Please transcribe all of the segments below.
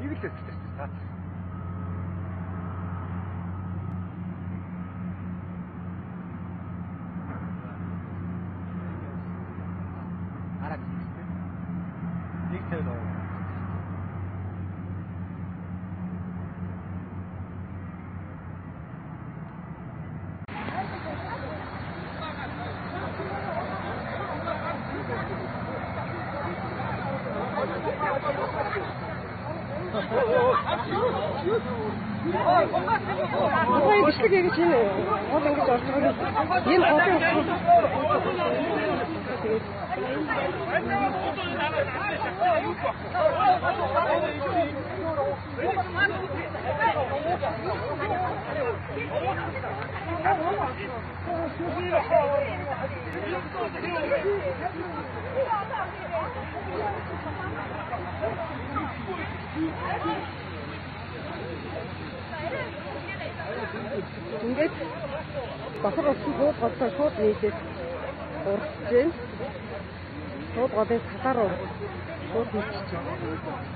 이렇게 다. 알았지? 이렇게 넣어. Ой, дишли гэж чинь гол ингэж орж байгаа юм ингээд бахар усан шууд голтой шууд нийлээд урдж байна. Шууд голын талаар шууд нийлж байна.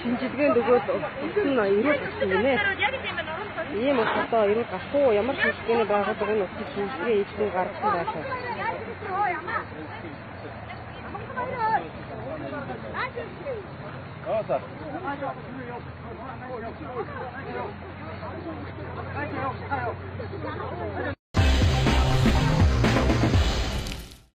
Шинжилгээнд өгөөд утсан ирүүл гэсэн юм ээ. Ийм ус одоо ирүүл гарахгүй ямар шинжилгээний байгууллага энэ утсан шинжилгээ хийх гаргасан байна.